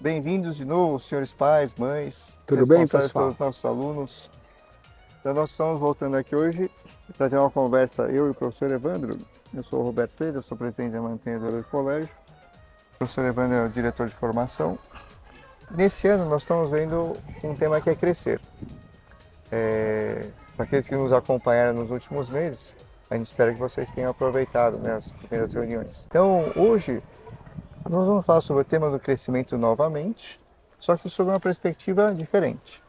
Bem-vindos de novo, senhores pais, mães, Tudo bem, responsáveis pessoal? pelos nossos alunos. Então, nós estamos voltando aqui hoje para ter uma conversa, eu e o professor Evandro. Eu sou o Roberto Pedro, eu sou presidente da mantenedora do colégio. O professor Evandro é o diretor de formação. Nesse ano, nós estamos vendo um tema que é crescer. Para aqueles que nos acompanharam nos últimos meses, a gente espera que vocês tenham aproveitado, né, as primeiras reuniões. Então, hoje, nós vamos falar sobre o tema do crescimento novamente, só que sob uma perspectiva diferente.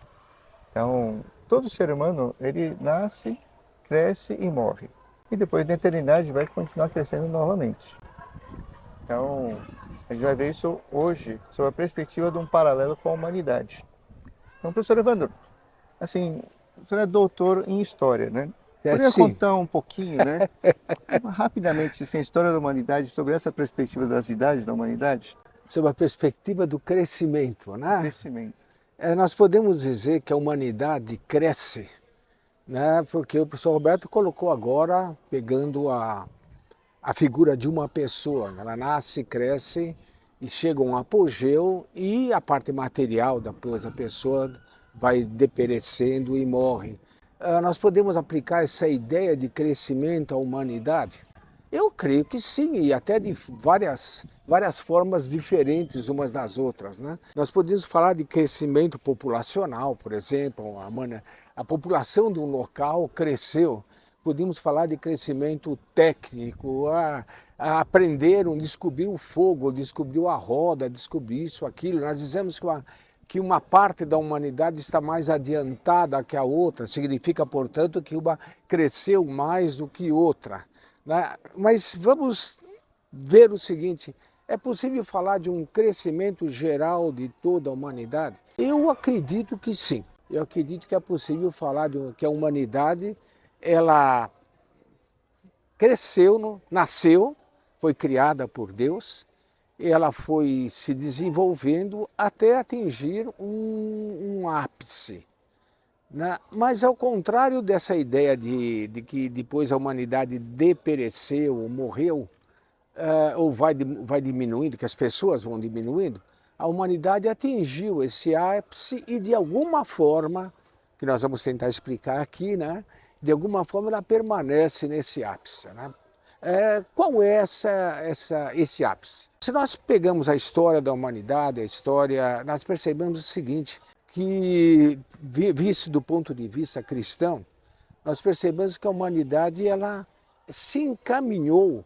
Então, todo ser humano, ele nasce, cresce e morre. E depois da eternidade vai continuar crescendo novamente. Então, a gente vai ver isso hoje, sob a perspectiva de um paralelo com a humanidade. Então, professor Evandro, assim, o senhor é doutor em História, né? Poderia Sim. contar um pouquinho, né? Rapidamente, assim, a história da humanidade, sobre essa perspectiva das idades da humanidade? Sob a perspectiva do crescimento, né? Crescimento. Nós podemos dizer que a humanidade cresce, né? Porque o professor Roberto colocou agora, pegando a figura de uma pessoa. Ela nasce, cresce e chega a um apogeu e a parte material depois da pessoa vai deperecendo e morre. Nós podemos aplicar essa ideia de crescimento à humanidade? Eu creio que sim, e até de várias formas diferentes umas das outras, né? Nós podemos falar de crescimento populacional, por exemplo, a população de um local cresceu. Podemos falar de crescimento técnico, aprenderam, descobriu o fogo, descobriu a roda, descobriu isso, aquilo. Nós dizemos que uma parte da humanidade está mais adiantada que a outra, significa, portanto, que uma cresceu mais do que outra. Mas vamos ver o seguinte, é possível falar de um crescimento geral de toda a humanidade? Eu acredito que sim. Eu acredito que é possível falar que a humanidade ela cresceu, nasceu, foi criada por Deus, ela foi se desenvolvendo até atingir um ápice. Mas ao contrário dessa ideia de que depois a humanidade depereceu ou morreu, ou vai diminuindo, que as pessoas vão diminuindo, a humanidade atingiu esse ápice e de alguma forma, que nós vamos tentar explicar aqui, né? De alguma forma ela permanece nesse ápice. Né? Qual é esse ápice? Se nós pegamos a história da humanidade, nós percebemos o seguinte, que, visto do ponto de vista cristão, nós percebemos que a humanidade ela se encaminhou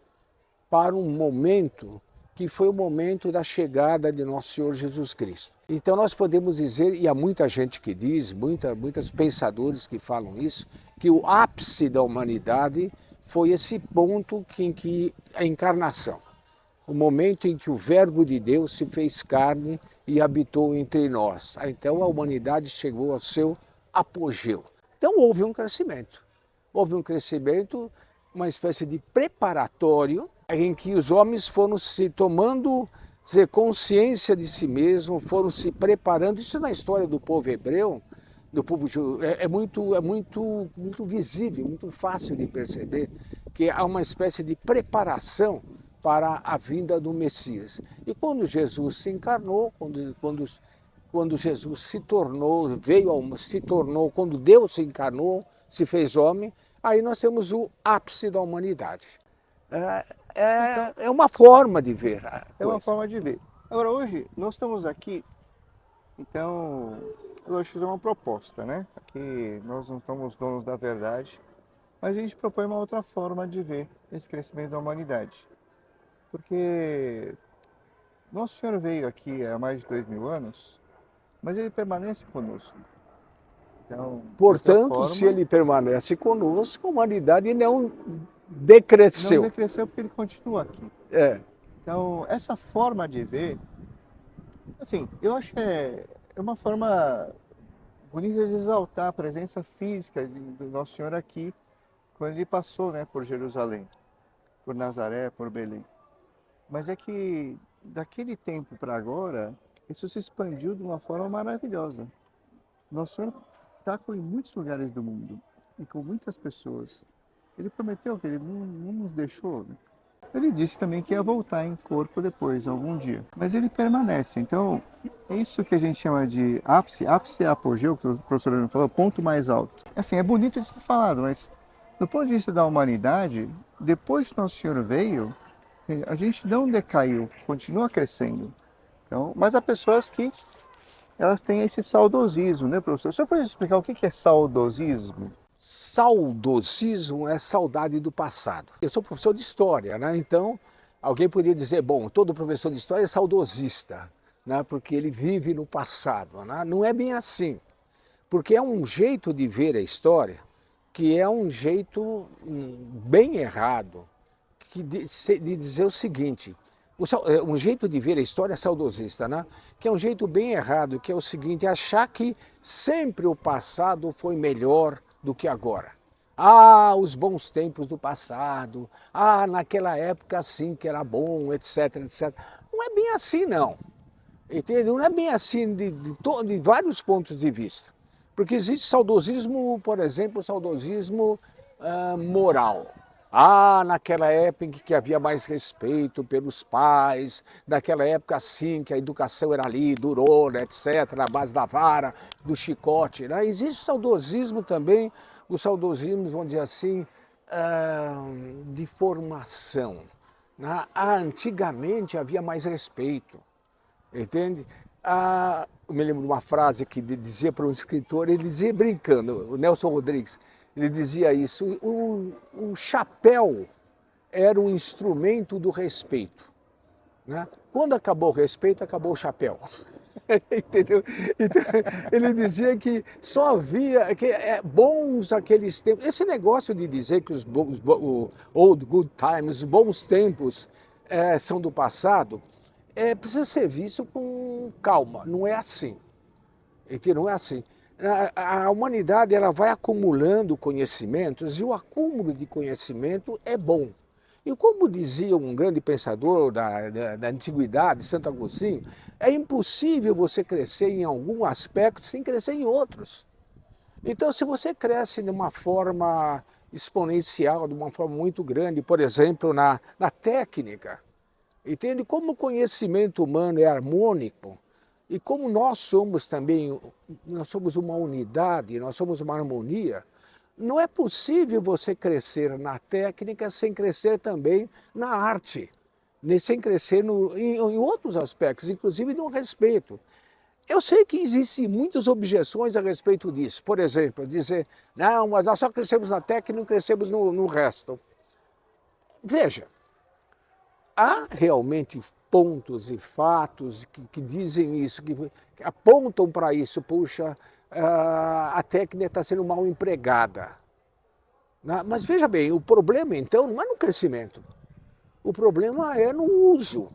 para um momento que foi o momento da chegada de nosso Senhor Jesus Cristo. Então nós podemos dizer, e há muita gente que diz, muitos pensadores que falam isso, que o ápice da humanidade foi esse ponto em que a encarnação, o momento em que o Verbo de Deus se fez carne e habitou entre nós. Então a humanidade chegou ao seu apogeu. Então houve um crescimento. Houve um crescimento, uma espécie de preparatório, em que os homens foram se tomando consciência de si mesmos, foram se preparando. Isso na história do povo hebreu, do povo judeu, é muito visível, muito fácil de perceber que há uma espécie de preparação para a vinda do Messias. E quando Jesus se encarnou, quando Jesus se tornou, quando Deus se encarnou, se fez homem, aí nós temos o ápice da humanidade. É uma forma de ver a coisa. É uma forma de ver. Agora, hoje, nós estamos aqui, então, eu vou fazer uma proposta, né? Aqui nós não somos donos da verdade, mas a gente propõe uma outra forma de ver esse crescimento da humanidade. Porque Nosso Senhor veio aqui há mais de 2000 anos, mas ele permanece conosco. Então, de outra Portanto, se forma, ele permanece conosco, a humanidade não não decresceu. decresceu porque ele continua aqui. É. Então, essa forma de ver, assim, eu acho que é uma forma bonita de exaltar a presença física do Nosso Senhor aqui, quando ele passou, né, por Jerusalém, por Nazaré, por Belém. Mas é que daquele tempo para agora, isso se expandiu de uma forma maravilhosa. Nosso Senhor está em muitos lugares do mundo e com muitas pessoas. Ele prometeu que ele não nos deixou, né? Ele disse também que ia voltar em corpo depois, algum dia. Mas ele permanece. Então, É isso que a gente chama de ápice. Ápice é apogeu, que o professor Leandro falou, ponto mais alto. Assim, é bonito de ser falado, mas do ponto de vista da humanidade, depois que Nosso Senhor veio, a gente não decaiu, continua crescendo. Então, mas há pessoas que elas têm esse saudosismo, né, professor? O senhor pode explicar o que é saudosismo? Saudosismo é saudade do passado. Eu sou professor de história, né? Então alguém poderia dizer, bom, todo professor de história é saudosista, né? Porque ele vive no passado, né? Não é bem assim, porque é um jeito de ver a história que é um jeito bem errado de dizer o seguinte, um jeito de ver a história saudosista, né? Que é um jeito bem errado, que é o seguinte, achar que sempre o passado foi melhor do que agora. Ah, os bons tempos do passado, ah, naquela época assim que era bom, etc, etc. Não é bem assim, não. Entende? Não é bem assim de vários pontos de vista. Porque existe saudosismo, por exemplo, saudosismo moral. Ah, naquela época em que havia mais respeito pelos pais, naquela época assim que a educação era ali, durona, etc., na base da vara, do chicote. Né? Existe saudosismo também, os saudosismos, vamos dizer assim, de formação. Né? Antigamente havia mais respeito, entende? Eu me lembro de uma frase que dizia para um escritor, ele dizia brincando, o Nelson Rodrigues, ele dizia isso, o chapéu era um instrumento do respeito. Né? Quando acabou o respeito, acabou o chapéu. Entendeu? Então, ele dizia que só havia bons aqueles tempos. Esse negócio de dizer que os old good times, os bons tempos são do passado, precisa ser visto com calma. Não é assim. Entendeu? Não é assim. A humanidade ela vai acumulando conhecimentos e o acúmulo de conhecimento é bom. E como dizia um grande pensador da antiguidade, Santo Agostinho, é impossível você crescer em algum aspecto sem crescer em outros. Então, se você cresce de uma forma exponencial, de uma forma muito grande, por exemplo, na técnica, entende? Como o conhecimento humano é harmônico, e como nós somos também, nós somos uma unidade, nós somos uma harmonia, não é possível você crescer na técnica sem crescer também na arte, sem crescer em outros aspectos, inclusive no respeito. Eu sei que existem muitas objeções a respeito disso. Por exemplo, dizer, não, mas nós só crescemos na técnica e não crescemos no resto. Veja, há realmente pontos e fatos que dizem isso, que apontam para isso, puxa, a técnica está sendo mal empregada. Mas veja bem, o problema então não é no crescimento, o problema é no uso.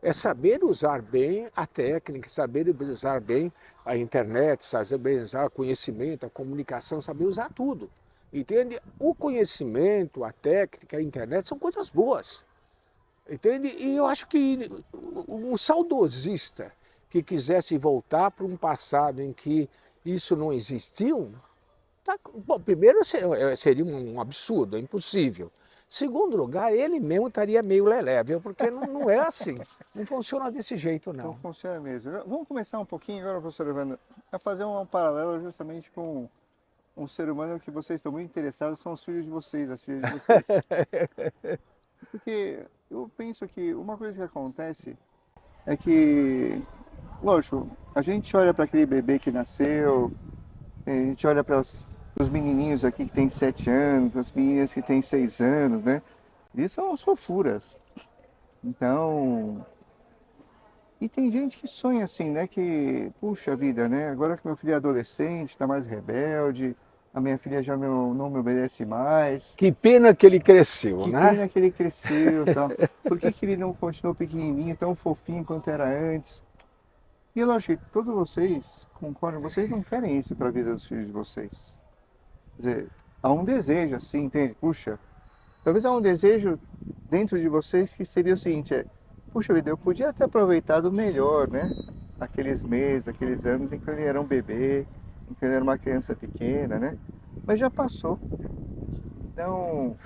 É saber usar bem a técnica, saber usar bem a internet, saber usar o conhecimento, a comunicação, saber usar tudo. Entende? O conhecimento, a técnica, a internet são coisas boas. Entende? E eu acho que um saudosista que quisesse voltar para um passado em que isso não existiu, bom, primeiro seria um absurdo, é impossível. Segundo lugar, ele mesmo estaria meio lelé, porque não é assim, não funciona desse jeito não. Não funciona mesmo. Vamos começar um pouquinho agora, professor Evandro, a fazer um paralelo justamente com um ser humano que vocês estão muito interessados, são os filhos de vocês, as filhas de vocês. Porque eu penso que uma coisa que acontece é que, lógico, a gente olha para aquele bebê que nasceu, a gente olha para os menininhos aqui que tem 7 anos, para as meninas que têm 6 anos, né? E são fofuras. Então, e tem gente que sonha assim, né? Que, puxa vida, né? Agora que meu filho é adolescente, está mais rebelde, a minha filha já não me obedece mais. Que pena que ele cresceu, Que né? pena que ele cresceu e tal. Por que ele não continuou pequenininho, tão fofinho quanto era antes? E é lógico que todos vocês concordam, vocês não querem isso para a vida dos filhos de vocês. Quer dizer, há um desejo assim, entende? Puxa, talvez há um desejo dentro de vocês que seria o seguinte, puxa vida, eu podia ter aproveitado melhor, né? Aqueles meses, aqueles anos em que ele era um bebê, em que ele era uma criança pequena, né? Mas já passou. Então,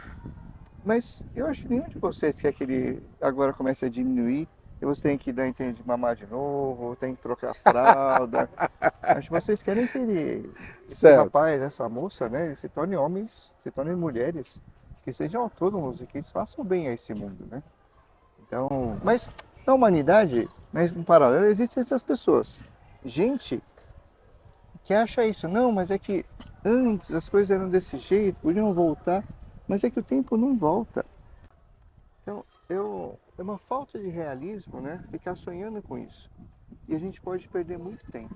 mas eu acho que nenhum de vocês quer que ele agora comece a diminuir e você tem que dar entende de mamar de novo, tem que trocar a fralda. Acho que vocês querem que esse Certo. rapaz, essa moça, né, se tornem homens, se tornem mulheres, que sejam autônomos e que eles façam bem a esse mundo, né? Então, mas na humanidade, mas em paralelo, existem essas pessoas. Gente que acha isso, não, mas é que antes as coisas eram desse jeito, podiam voltar, mas é que o tempo não volta. Então, é uma falta de realismo, né? Ficar sonhando com isso. E a gente pode perder muito tempo.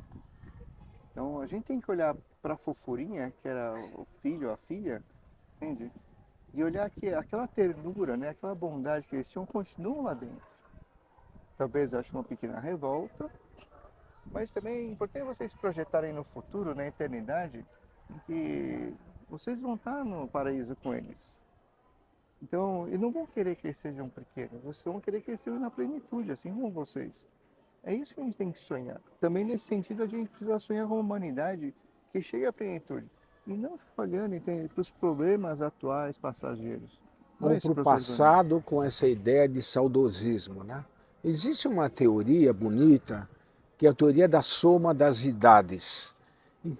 Então, a gente tem que olhar para a fofurinha, que era o filho, a filha, entende? E olhar que aquela ternura, né? Aquela bondade que eles tinham, continuam lá dentro. Talvez ache uma pequena revolta, mas também é importante vocês projetarem no futuro, na eternidade, em que vocês vão estar no paraíso com eles. Então, e não vão querer que eles sejam pequenos, vocês vão querer que eles estejam na plenitude, assim como vocês. É isso que a gente tem que sonhar. Também nesse sentido, a gente precisa sonhar com uma humanidade que chegue à plenitude. E não ficar olhando para os problemas atuais passageiros. Não é Ou isso, para o professor Ivanildo? passado com essa ideia de saudosismo, né? Existe uma teoria bonita, que é a teoria da soma das idades,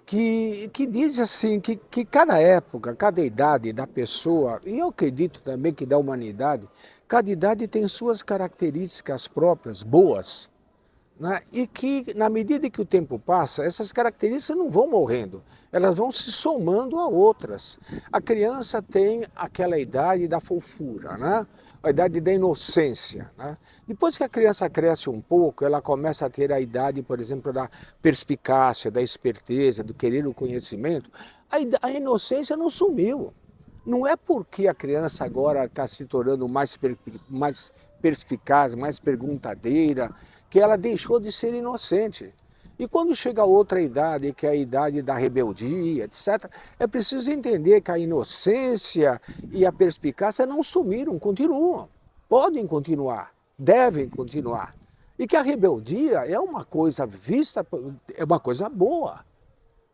que diz assim que cada época, cada idade da pessoa, e eu acredito também que da humanidade, cada idade tem suas características próprias, boas, né? E que, na medida que o tempo passa, essas características não vão morrendo, elas vão se somando a outras. A criança tem aquela idade da fofura, né? A idade da inocência. Né? Depois que a criança cresce um pouco, ela começa a ter a idade, por exemplo, da perspicácia, da esperteza, do querer o conhecimento. A inocência não sumiu. Não é porque a criança agora está se tornando mais perspicaz, mais perguntadeira, que ela deixou de ser inocente. E quando chega a outra idade, que é a idade da rebeldia, etc., é preciso entender que a inocência e a perspicácia não sumiram, continuam. Podem continuar, devem continuar. E que a rebeldia é uma coisa vista, é uma coisa boa.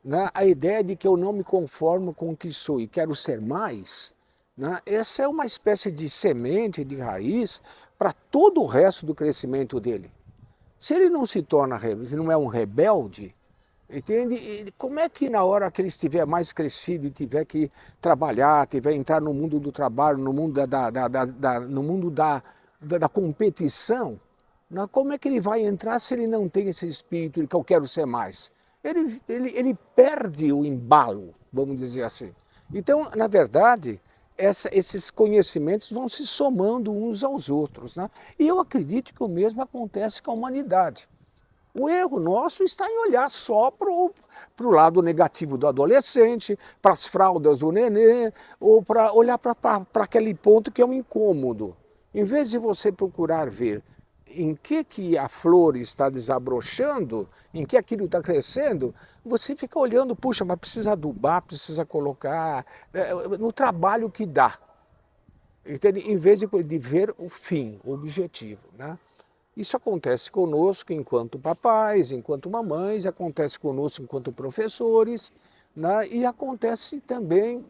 Né? A ideia de que eu não me conformo com o que sou e quero ser mais, né? Essa é uma espécie de semente, de raiz, para todo o resto do crescimento dele. Se ele não se torna, se não é um rebelde, entende? E como é que na hora que ele estiver mais crescido e tiver que trabalhar, tiver que entrar no mundo do trabalho, no mundo no mundo da competição, né? Como é que ele vai entrar se ele não tem esse espírito de que eu quero ser mais? Ele perde o embalo, vamos dizer assim. Então, na verdade, esses conhecimentos vão se somando uns aos outros. Né? E eu acredito que o mesmo acontece com a humanidade. O erro nosso está em olhar só para o lado negativo do adolescente, para as fraldas do nenê, ou para olhar para aquele ponto que é um incômodo. Em vez de você procurar ver em que a flor está desabrochando, em que aquilo está crescendo, você fica olhando, puxa, mas precisa adubar, precisa colocar, no trabalho que dá. Entende? Em vez de ver o fim, o objetivo. Né? Isso acontece conosco enquanto papais, enquanto mamães, acontece conosco enquanto professores, né? E acontece também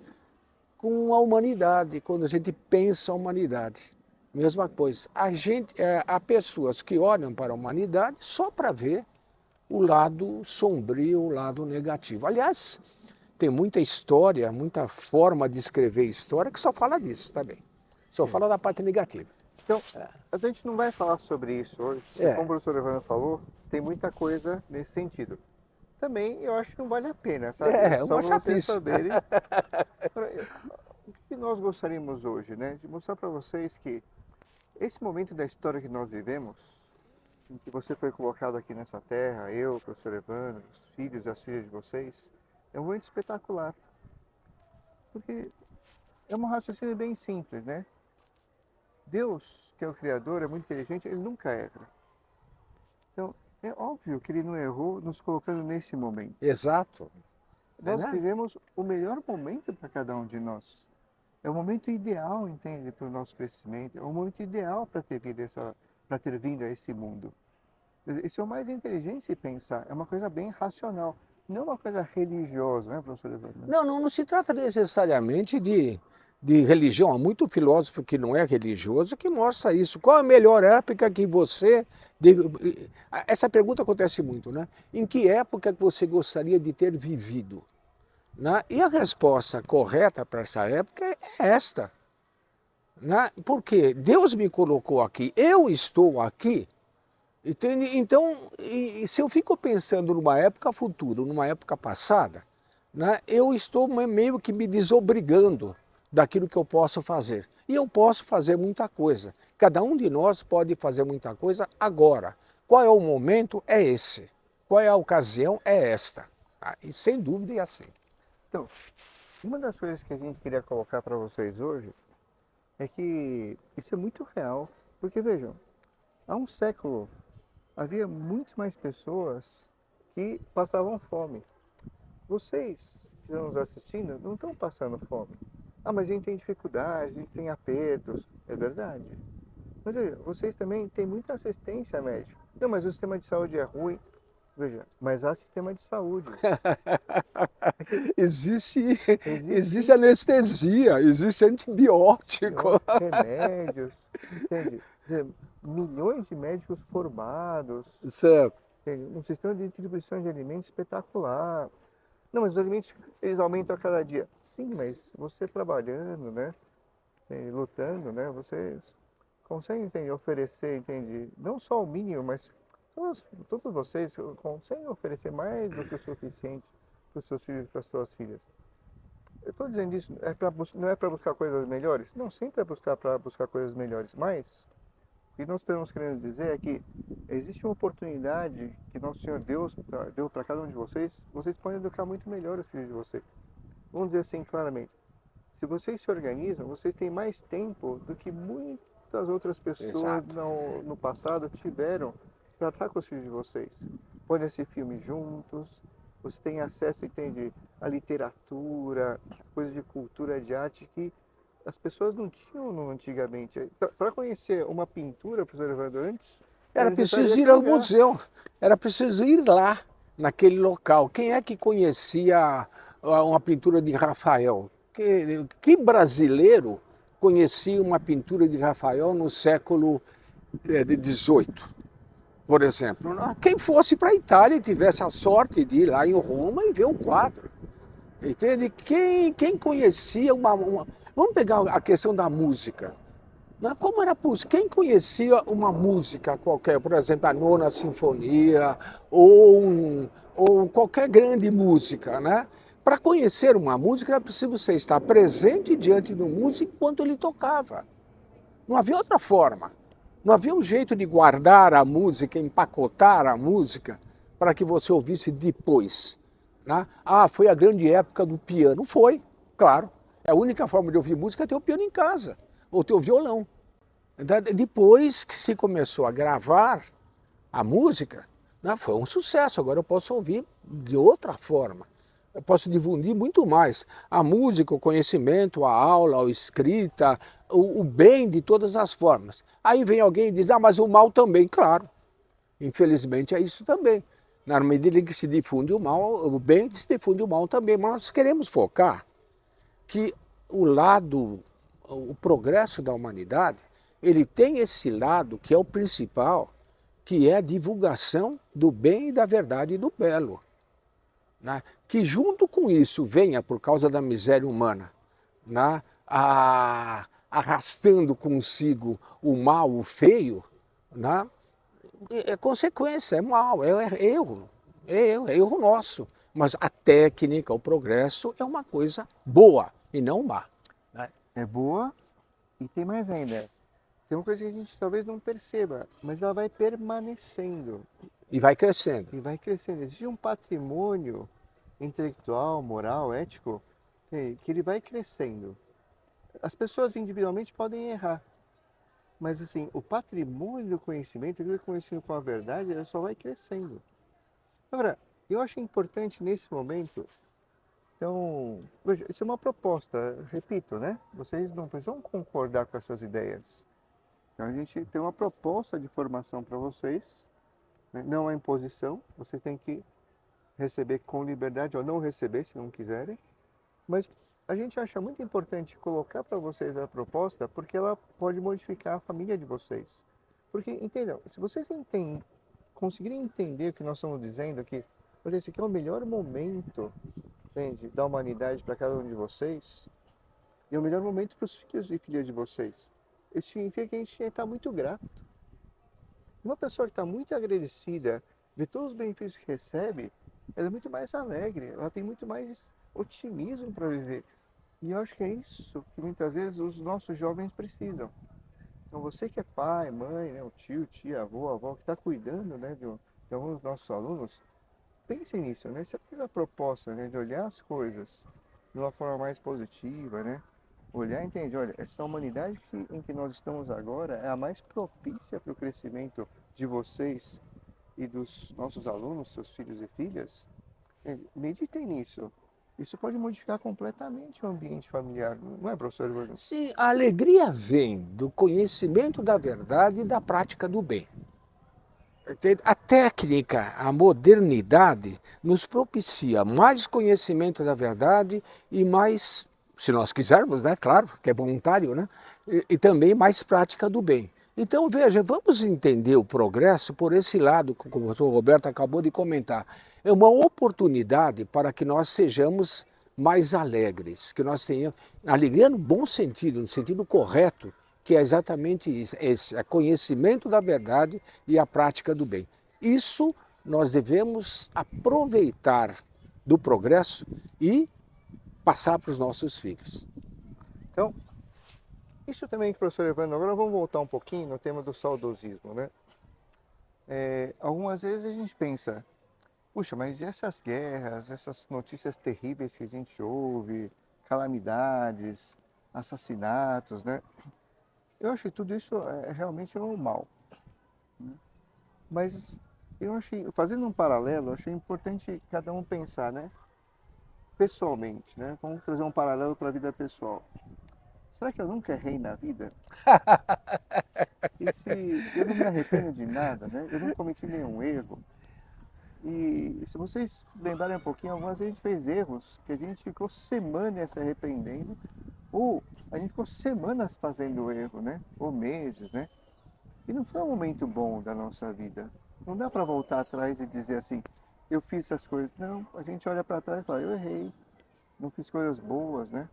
com a humanidade, quando a gente pensa a humanidade. Mesma coisa. Há pessoas que olham para a humanidade só para ver o lado sombrio, o lado negativo. Aliás, tem muita história, muita forma de escrever história que só fala disso também. Só fala da parte negativa. Então, a gente não vai falar sobre isso hoje, porque como o É, professor Evandro falou, tem muita coisa nesse sentido. Também eu acho que não vale a pena, sabe? é Só uma para vocês chatice. saberem. O que nós gostaríamos hoje, né? De mostrar para vocês que esse momento da história que nós vivemos, em que você foi colocado aqui nessa terra, eu, o professor Evandro, os filhos e as filhas de vocês, é um momento espetacular. Porque é um raciocínio bem simples, né? Deus, que é o Criador, é muito inteligente, ele nunca erra. Então, é óbvio que ele não errou nos colocando nesse momento. Exato. Nós Né? vivemos o melhor momento para cada um de nós. É o momento ideal, entende, para o nosso crescimento. É o momento ideal para ter vindo a esse mundo. Isso é o mais inteligente se pensar. É uma coisa bem racional. Não uma coisa religiosa, né, professor Evandro? Não, não se trata necessariamente de religião. Há muito filósofo que não é religioso que mostra isso. Qual a melhor época que você... Essa pergunta acontece muito, né? Em que época que você gostaria de ter vivido? Né? E a resposta correta para essa época é esta. Né? Porque Deus me colocou aqui, eu estou aqui. Entende? Então, se eu fico pensando numa época futura, numa época passada, né, eu estou meio que me desobrigando daquilo que eu posso fazer. E eu posso fazer muita coisa. Cada um de nós pode fazer muita coisa agora. Qual é o momento? É esse. Qual é a ocasião? É esta. Ah, e sem dúvida é assim. Então, uma das coisas que a gente queria colocar para vocês hoje é que isso é muito real, porque vejam, há um século havia muito mais pessoas que passavam fome. Vocês que estão nos assistindo não estão passando fome. Ah, mas a gente tem dificuldade, a gente tem apertos. É verdade. Mas veja, vocês também têm muita assistência médica. Não, mas o sistema de saúde é ruim. Veja, mas há sistema de saúde. Existe, existe Existem anestesia, existe antibiótico. remédios, entende? Milhões de médicos formados, Certo. entende? Um sistema de distribuição de alimentos espetacular. Não, mas os alimentos, eles aumentam a cada dia. Sim, mas você trabalhando, né? Lutando, né? Você consegue, entende, oferecer, entende? Não só o mínimo, mas todos vocês conseguem oferecer mais do que o suficiente para os seus filhos e para as suas filhas. Eu estou dizendo isso, não é para buscar coisas melhores? Não, sempre é para buscar coisas melhores, mas o que nós estamos querendo dizer é que existe uma oportunidade que Nosso Senhor Deus deu para cada um de vocês, vocês podem educar muito melhor os filhos de vocês. Vamos dizer assim claramente, se vocês se organizam, vocês têm mais tempo do que muitas outras pessoas Exato. no passado tiveram para estar com os filhos de vocês. Podem assistir filmes juntos, você tem acesso, entende, à literatura, coisas de cultura, de arte que as pessoas não tinham antigamente. Para conhecer uma pintura, professor Evandro, antes, era Era necessário ir preciso ir àquele ao lugar. museu, era preciso ir lá, naquele local. Quem é que conhecia uma pintura de Rafael? Que brasileiro conhecia uma pintura de Rafael no século XVIII, por exemplo? Quem fosse para a Itália e tivesse a sorte de ir lá em Roma e ver o quadro. Entende? Quem conhecia uma... Vamos pegar a questão da música. Como era possível? Quem conhecia uma música qualquer, por exemplo, a Nona Sinfonia ou qualquer grande música, né? Para conhecer uma música era preciso você estar presente diante do músico enquanto ele tocava. Não havia outra forma. Não havia um jeito de guardar a música, empacotar a música para que você ouvisse depois. Né? Ah, foi a grande época do piano. Foi, claro. É a única forma de ouvir música é ter o piano em casa, ou ter o violão. Depois que se começou a gravar a música, né, foi um sucesso. Agora eu posso ouvir de outra forma. Eu posso difundir muito mais a música, o conhecimento, a aula, a escrita, o bem de todas as formas. Aí vem alguém e diz, ah, mas o mal também. Claro, infelizmente é isso também. Na medida em que se difunde o mal, o bem se difunde o mal também. Mas nós queremos focar que o progresso da humanidade, ele tem esse lado que é o principal, que é a divulgação do bem e da verdade e do belo. Né? Que junto com isso venha, por causa da miséria humana, né? Arrastando consigo o mal, o feio, né? É consequência, é mal, é erro nosso. Mas a técnica, o progresso é uma coisa boa e não má. Né? É boa e tem mais ainda. Tem uma coisa que a gente talvez não perceba, mas ela vai permanecendo E vai crescendo. e vai crescendo. Existe um patrimônio intelectual, moral, ético, que ele vai crescendo. As pessoas individualmente podem errar, mas assim, o patrimônio do conhecimento, aquilo que é conhecido com a verdade, ele só vai crescendo. Agora, eu acho importante nesse momento, então, veja, isso é uma proposta, repito, né? Vocês não precisam concordar com essas ideias. Então a gente tem uma proposta de formação para vocês, né? Não é imposição, vocês têm que receber com liberdade ou não receber se não quiserem, mas a gente acha muito importante colocar para vocês a proposta porque ela pode modificar a família de vocês. Porque, entendam, se vocês conseguirem entender o que nós estamos dizendo aqui, olha, esse aqui é o melhor momento, entende, da humanidade para cada um de vocês, e é o melhor momento para os filhos e filhas de vocês. Isso significa que a gente tem que estar muito grato. Uma pessoa que está muito agradecida, vê todos os benefícios que recebe, ela é muito mais alegre, ela tem muito mais otimismo para viver. E eu acho que é isso que muitas vezes os nossos jovens precisam. Então você que é pai, mãe, né, o tio, tia, avô, avó, que está cuidando, né, de alguns dos nossos alunos, pense nisso, né? Você fez a proposta, né, de olhar as coisas de uma forma mais positiva, né? Olhar e entender, olha, essa humanidade em que nós estamos agora é a mais propícia para o crescimento de vocês e dos nossos alunos, seus filhos e filhas. Meditem nisso. Isso pode modificar completamente o ambiente familiar, não é, professor Eduardo? Sim, a alegria vem do conhecimento da verdade e da prática do bem. A técnica, a modernidade, nos propicia mais conhecimento da verdade e mais, se nós quisermos, né, claro, que é voluntário, né, e também mais prática do bem. Então, veja, vamos entender o progresso por esse lado, como o professor Roberto acabou de comentar. É uma oportunidade para que nós sejamos mais alegres, que nós tenhamos alegria no bom sentido, no sentido correto, que é exatamente isso, esse é conhecimento da verdade e a prática do bem. Isso nós devemos aproveitar do progresso e passar para os nossos filhos. Então, isso também que o professor Evandro, agora vamos voltar um pouquinho no tema do saudosismo, né? Algumas vezes a gente pensa, puxa, mas e essas guerras, essas notícias terríveis que a gente ouve, calamidades, assassinatos, né? Eu acho que tudo isso é realmente um mal. Mas eu achei, fazendo um paralelo, eu achei importante cada um pensar, né? Pessoalmente, né? Vamos trazer um paralelo para a vida pessoal. Será que eu nunca errei na vida? E se eu não me arrependo de nada, né? Eu não cometi nenhum erro. E se vocês lembrarem um pouquinho, algumas vezes a gente fez erros que a gente ficou semanas se arrependendo, ou a gente ficou semanas fazendo erro, né? Ou meses, né? E não foi um momento bom da nossa vida. Não dá para voltar atrás e dizer assim, eu fiz essas coisas. Não, a gente olha para trás e fala, eu errei, não fiz coisas boas, né?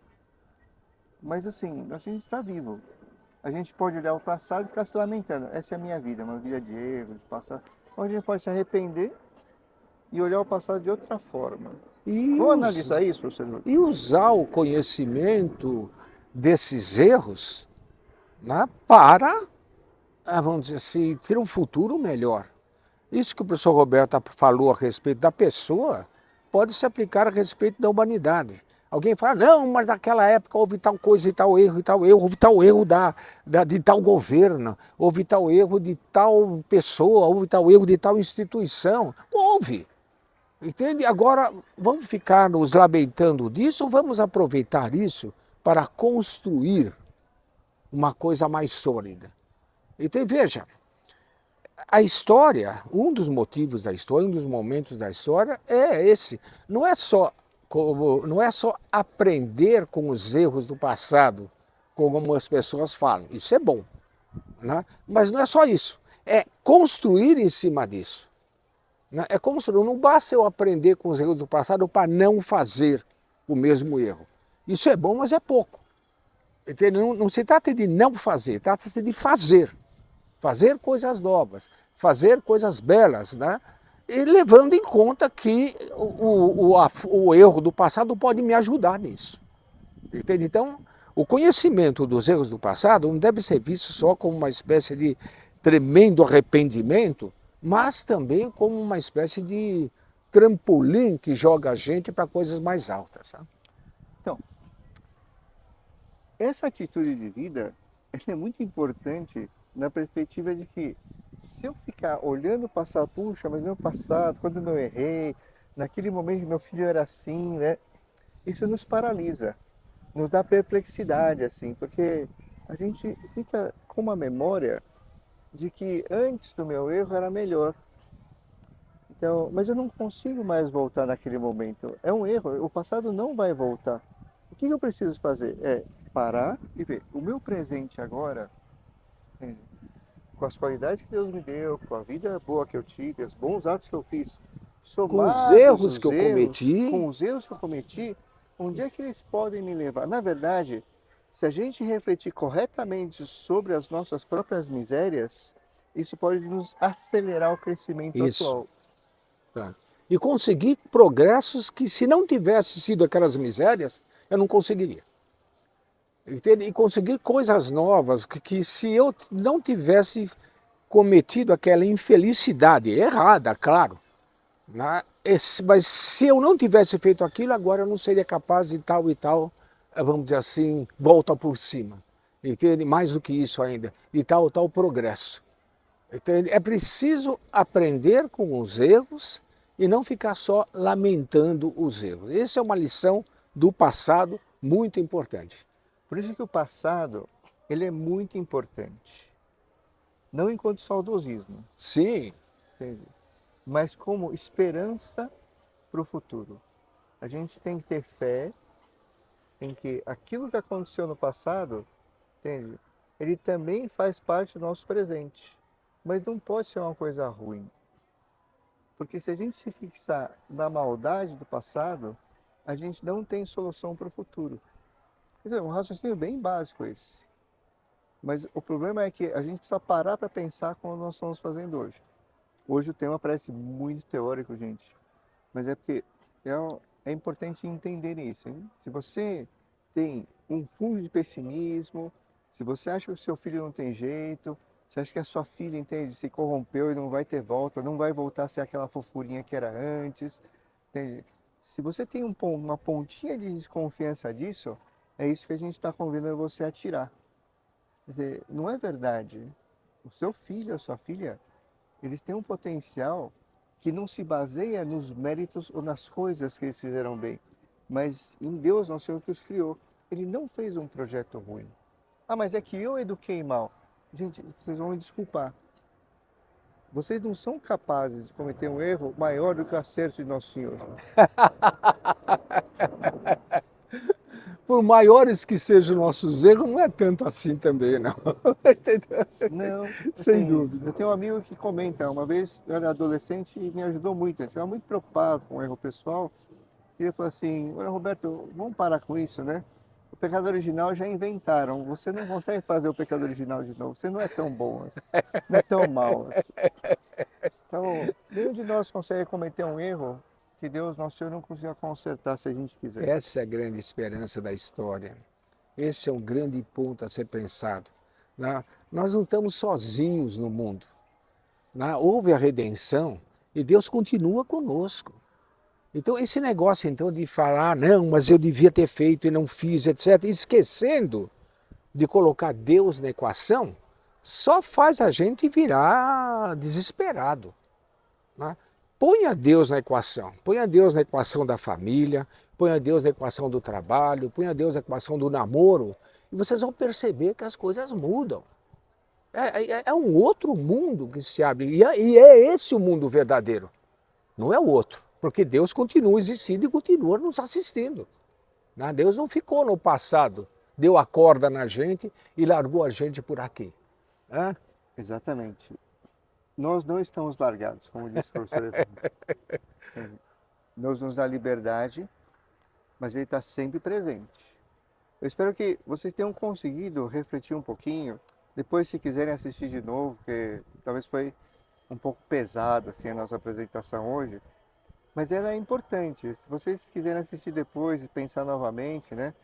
Mas assim, a gente está vivo. A gente pode olhar o passado e ficar se lamentando. Essa é a minha vida, uma vida de erro, de passado. Ou a gente pode se arrepender e olhar o passado de outra forma. E, Vamos analisar isso, professor? e usar o conhecimento desses erros, né, para, vamos dizer assim, ter um futuro melhor. Isso que o professor Roberto falou a respeito da pessoa pode se aplicar a respeito da humanidade. Alguém fala, não, mas naquela época houve tal coisa e tal erro, houve tal erro de tal governo, houve tal erro de tal pessoa, houve tal erro de tal instituição. Houve. Entende? Agora, vamos ficar nos lamentando disso ou vamos aproveitar isso para construir uma coisa mais sólida? Então, veja, a história, um dos motivos da história, um dos momentos da história é esse. Não é só aprender com os erros do passado, como as pessoas falam. Isso é bom, né? Mas não é só isso. É construir em cima disso. Né? É construir. Não basta eu aprender com os erros do passado para não fazer o mesmo erro. Isso é bom, mas é pouco. Não se trata de não fazer, trata-se de fazer. Fazer coisas novas, fazer coisas belas, né? E levando em conta que o erro do passado pode me ajudar nisso. Entende? Então, o conhecimento dos erros do passado não deve ser visto só como uma espécie de tremendo arrependimento, mas também como uma espécie de trampolim que joga a gente para coisas mais altas. Sabe? Então, essa atitude de vida é muito importante na perspectiva de que se eu ficar olhando o passado, puxa, mas meu passado, quando eu errei, naquele momento meu filho era assim, né? Isso nos paralisa, nos dá perplexidade, assim, porque a gente fica com uma memória de que antes do meu erro era melhor. Então, mas eu não consigo mais voltar naquele momento. É um erro, o passado não vai voltar. O que eu preciso fazer? É parar e ver o meu presente agora, é, com as qualidades que Deus me deu, com a vida boa que eu tive, os bons atos que eu fiz, Com os somados erros que os eu erros, cometi, com os erros que eu cometi, onde é que eles podem me levar? Na verdade, se a gente refletir corretamente sobre as nossas próprias misérias, isso pode nos acelerar o crescimento isso. atual. Tá? E conseguir progressos que, se não tivesse sido aquelas misérias, eu não conseguiria. Entende? E conseguir coisas novas que se eu não tivesse cometido aquela infelicidade, errada, claro, né? Mas se eu não tivesse feito aquilo, agora eu não seria capaz de tal e tal, vamos dizer assim, volta por cima. Entende? Mais do que isso ainda, de tal tal progresso. Entende? É preciso aprender com os erros e não ficar só lamentando os erros. Essa é uma lição do passado muito importante. Por isso que o passado, ele é muito importante. Não enquanto saudosismo, Sim, entende? Mas como esperança para o futuro. A gente tem que ter fé em que aquilo que aconteceu no passado, entende? Ele também faz parte do nosso presente. Mas não pode ser uma coisa ruim. Porque se a gente se fixar na maldade do passado, a gente não tem solução para o futuro. Quer dizer, um raciocínio bem básico esse. Mas o problema é que a gente precisa parar para pensar como nós estamos fazendo hoje. Hoje o tema parece muito teórico, gente. Mas é porque é importante entender isso, hein? Se você tem um fundo de pessimismo, se você acha que o seu filho não tem jeito, se acha que a sua filha, entende, se corrompeu e não vai ter volta, não vai voltar a ser aquela fofurinha que era antes, entende? Se você tem uma pontinha de desconfiança disso, é isso que a gente está convidando você a tirar. Quer dizer, não é verdade. O seu filho, a sua filha, eles têm um potencial que não se baseia nos méritos ou nas coisas que eles fizeram bem, mas em Deus, não sei o que os criou. Ele não fez um projeto ruim. Ah, mas é que eu eduquei mal. Gente, vocês vão me desculpar. Vocês não são capazes de cometer um erro maior do que o acerto de Nosso Senhor. por maiores que sejam nossos erros, não é tanto assim também, não. Não, Sem assim, dúvida. eu tenho um amigo que comenta, uma vez eu era adolescente e me ajudou muito, ele estava muito preocupado com o erro pessoal, e ele falou assim, olha Roberto, vamos parar com isso, né? O pecado original já inventaram, você não consegue fazer o pecado original de novo, você não é tão bom, assim, não é tão mal. Assim. Então, nenhum de nós consegue cometer um erro que Deus, nosso Senhor, não consiga consertar se a gente quiser. Essa é a grande esperança da história. Esse é um grande ponto a ser pensado. Né? Nós não estamos sozinhos no mundo. Né? Houve a redenção e Deus continua conosco. Então, esse negócio então de falar, não, mas eu devia ter feito e não fiz, etc., esquecendo de colocar Deus na equação, só faz a gente virar desesperado. Né? Ponha Deus na equação. Ponha Deus na equação da família, ponha Deus na equação do trabalho, ponha Deus na equação do namoro, e vocês vão perceber que as coisas mudam. É um outro mundo que se abre, e é esse o mundo verdadeiro, não é o outro, porque Deus continua existindo e continua nos assistindo. Né? Deus não ficou no passado, deu a corda na gente e largou a gente por aqui. Né? Exatamente. Nós não estamos largados, como disse o professor Evandro. Deus nos dá liberdade, mas Ele está sempre presente. Eu espero que vocês tenham conseguido refletir um pouquinho. Depois, se quiserem assistir de novo, porque talvez foi um pouco pesada assim, a nossa apresentação hoje, mas ela é importante. Se vocês quiserem assistir depois e pensar novamente, né?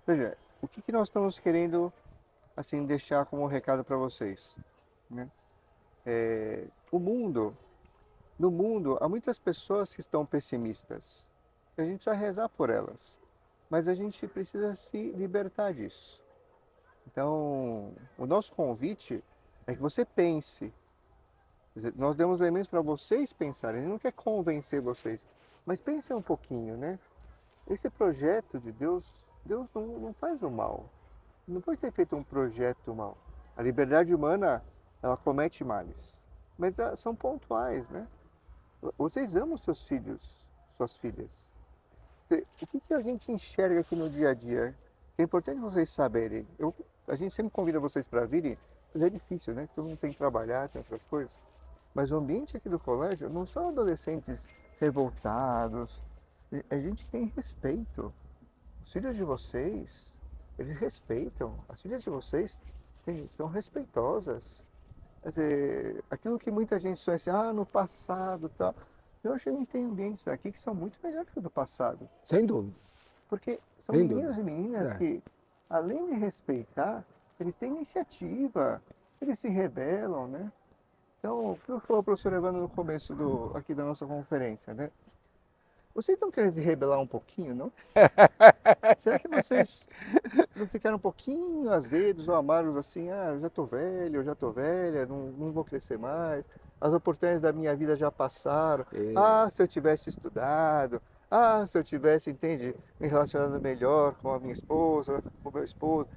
Veja, o que nós estamos querendo assim deixar como recado para vocês, né? O mundo, no mundo, há muitas pessoas que estão pessimistas. A gente precisa rezar por elas, mas a gente precisa se libertar disso. Então, o nosso convite é que você pense. Nós demos elementos para vocês pensarem. A gente não quer convencer vocês, mas pensem um pouquinho, né? Esse projeto de Deus, Deus não faz o mal. Não pode ter feito um projeto mal. A liberdade humana, ela comete males, mas são pontuais, né? Vocês amam seus filhos, suas filhas. O que a gente enxerga aqui no dia a dia? É importante vocês saberem. A gente sempre convida vocês para virem, mas é difícil, né? Todo mundo tem que trabalhar, tem outras coisas. Mas o ambiente aqui do colégio não são adolescentes revoltados. A gente tem respeito. Os filhos de vocês, eles respeitam. As filhas de vocês são respeitosas. Quer dizer, aquilo que muita gente sonha assim, no passado e tal. Eu acho que a gente tem ambientes aqui que são muito melhores que o do passado. Sem dúvida. Porque são Sem meninos dúvida. e meninas É. que, além de respeitar, eles têm iniciativa, eles se rebelam, né? Então, o que falou o professor Evandro no começo aqui da nossa conferência, né? Vocês estão querendo se rebelar um pouquinho, não? Será que vocês não ficaram um pouquinho azedos ou amargos assim? Eu já tô velho, eu já tô velha, não vou crescer mais. As oportunidades da minha vida já passaram. Se eu tivesse estudado. Se eu tivesse, entende, me relacionando melhor com a minha esposa, com o meu esposo.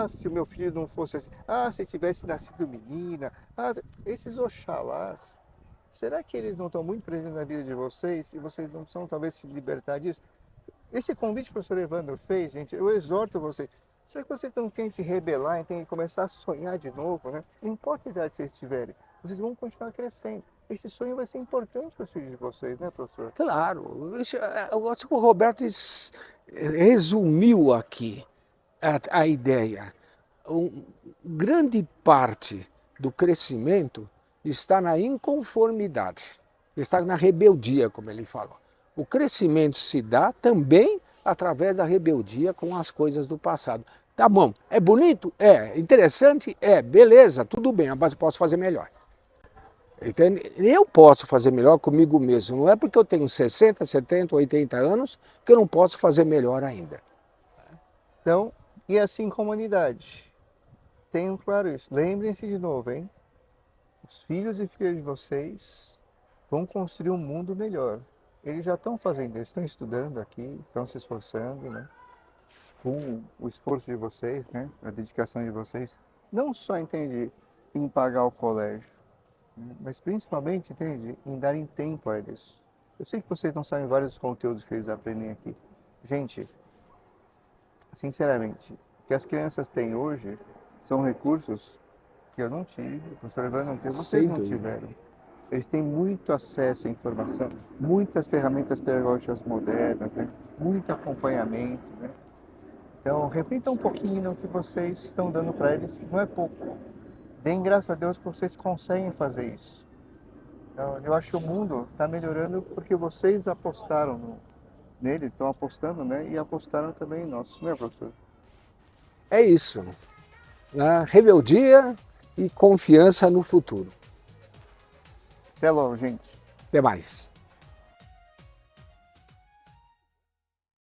Se o meu filho não fosse assim. Se tivesse nascido menina. Esses oxalás. Será que eles não estão muito presentes na vida de vocês e vocês não precisam talvez se libertar disso? Esse convite que o professor Evandro fez, gente, eu exorto vocês. Será que vocês não querem se rebelar e têm que começar a sonhar de novo, né? Não importa a idade que vocês tiverem, vocês vão continuar crescendo. Esse sonho vai ser importante para os filhos de vocês, né, professor? Claro. Eu acho que o Roberto resumiu aqui a ideia. Grande parte do crescimento está na inconformidade, está na rebeldia, como ele falou. O crescimento se dá também através da rebeldia com as coisas do passado. Tá bom, é bonito? É. Interessante? É. Beleza, tudo bem, mas eu posso fazer melhor. Entende? Eu posso fazer melhor comigo mesmo. Não é porque eu tenho 60, 70, 80 anos que eu não posso fazer melhor ainda. Então, e assim comunidade. Tenham claro isso. Lembrem-se de novo, hein? Os filhos e filhas de vocês vão construir um mundo melhor. Eles já estão fazendo isso, estão estudando aqui, estão se esforçando, né? Com o esforço de vocês, né? A dedicação de vocês. Não só, entende, em pagar o colégio, né? Mas principalmente, entende, em darem tempo a eles. Eu sei que vocês não sabem vários conteúdos que eles aprendem aqui. Gente, sinceramente, o que as crianças têm hoje são recursos que eu não tive, o professor Evandro não teve, vocês Sem não dúvida. tiveram. Eles têm muito acesso à informação, muitas ferramentas pedagógicas modernas, né? Muito acompanhamento, né? Então, repita um pouquinho o que vocês estão dando para eles, que não é pouco. Deem graças a Deus que vocês conseguem fazer isso. Então, eu acho que o mundo está melhorando porque vocês apostaram neles, estão apostando, né? E apostaram também em nós, não é, professor? É isso. Né? Rebeldia e confiança no futuro. Até logo, gente. Até mais.